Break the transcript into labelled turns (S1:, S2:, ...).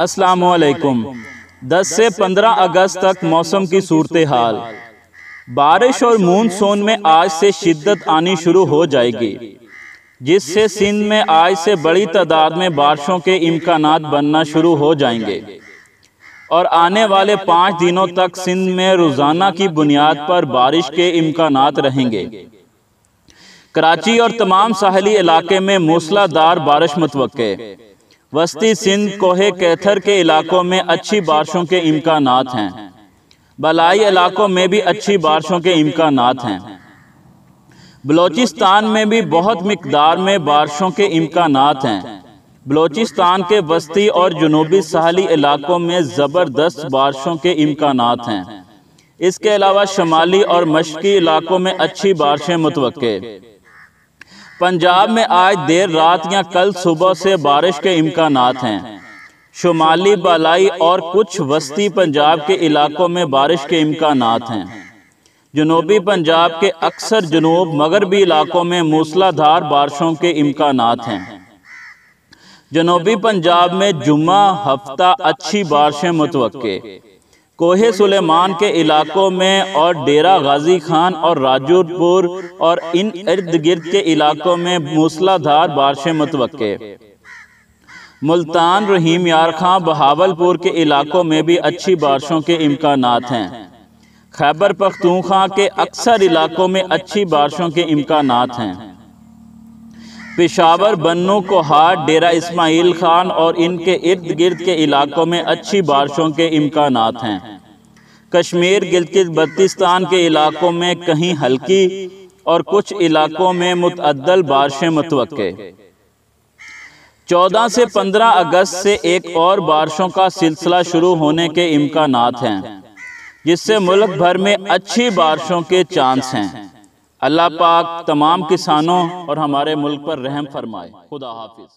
S1: अस्सलामुअलैकुम। 10 से 15 अगस्त तक मौसम की सूरत हाल। बारिश और मानसून में आज से शिद्दत आनी शुरू हो जाएगी, जिससे सिंध में आज से बड़ी तादाद में बारिशों के इम्कानात बनना शुरू हो जाएंगे और आने वाले 5 दिनों तक सिंध में रोज़ाना की बुनियाद पर बारिश के इम्कानात रहेंगे। कराची और तमाम साहली इलाके में मूसलाधार बारिश मुतवक्के। वस्ती सिंध कोहे कैथर के इलाकों में अच्छी बारिशों के इम्कानात हैं। बलाई इलाकों में भी अच्छी बारिशों के इम्कानात हैं। बलोचिस्तान में भी बहुत मिकदार में बारिशों के इम्कानात हैं। बलोचिस्तान के वस्ती और जनूबी साहली इलाकों में ज़बरदस्त बारिशों के इम्कानात हैं। इसके अलावा शमाली और मशरक़ी इलाकों में अच्छी बारिशें मुतवक्के। पंजाब में आज देर रात या कल सुबह से बारिश के इम्कानात हैं। शुमाली, बालाई और कुछ वस्ती पंजाब के इलाकों में बारिश के इम्कानात हैं। जनूबी पंजाब के अक्सर जनूब मगरबी इलाकों में मूसलाधार बारिशों के इम्कानात हैं। जनूबी पंजाब में जुम्मा हफ्ता अच्छी बारिशें मुतवक्के। कोहे सुलेमान के इलाकों में और डेरा गाजी खान और राजूरपुर और इन इर्द गिर्द के इलाकों में मूसलाधार बारिशें मुतवक्के। मुल्तान, रहीम यार खां, बहावलपुर के इलाकों में भी अच्छी बारिशों के इम्कानात हैं। खैबर पख्तूनख्वा के अक्सर इलाकों में अच्छी बारिशों के इम्कानात हैं। पेशावर, बन्नू, कोहाट, डेरा इस्माइल खान और इनके इर्द गिर्द के इलाकों में अच्छी बारिशों के इम्कानात हैं। कश्मीर, गिलगित बल्तिस्तान के इलाकों में कहीं हल्की और कुछ इलाकों में मुतअद्दल बारिशें मुतवक्के। 14 से 15 अगस्त से एक और बारिशों का सिलसिला शुरू होने के इम्कानात हैं, जिससे मुल्क भर में अच्छी बारिशों के चांस हैं। अल्लाह पाक तमाम किसानों और हमारे मुल्क पर रहम फरमाए। खुदा हाफिज।